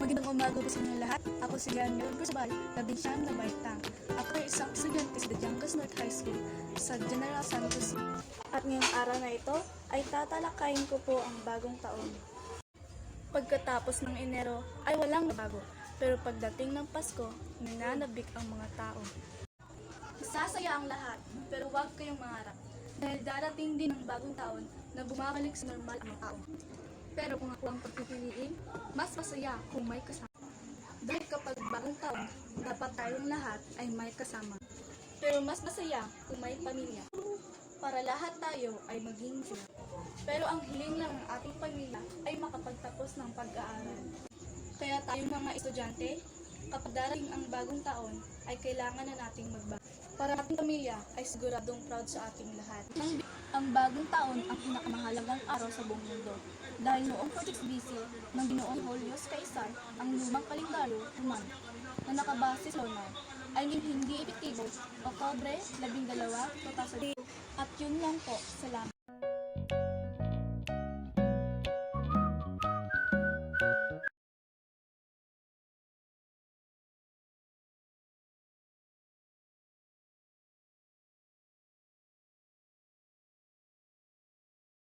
Magandang umaga po sa inyo lahat. Ako si Leonel Guzbal, labing siyam na baitang. Ako ay isang estudyante sa Djangas North High School sa General Santos. At ngayong araw na ito ay tatalakayin ko po ang bagong taon. Pagkatapos ng Enero ay walang bago, pero pagdating ng Pasko, ninanabik ang mga tao. Masasaya ang lahat, pero huwag kayong mangarap. Dahil darating din ang bagong taon na bumabalik sa normal ang mga tao. Pero kung ako ang pagpipiliin, mas masaya kung may kasama. Dahil kapag bagong taon, dapat tayong lahat ay may kasama. Pero mas masaya kung may pamilya. Para lahat tayo ay maging sila. Pero ang hiling lang ng ating pamilya ay makapagtapos ng pag-aaral. Kaya tayong mga estudyante, kapag darating ang bagong taon, ay kailangan na nating magbago. Para ating pamilya ay siguradong proud sa ating lahat. Ang bagong taon ang pinakamahalagang araw sa buong mundo. Dahil noong 46 BC, ng Ginoong Julius Caesar, ang lumang kalendaryo Romano na nakabase sa lunar ay hindi epektibo Oktubre 12, 2000. At yun lang po. Salamat.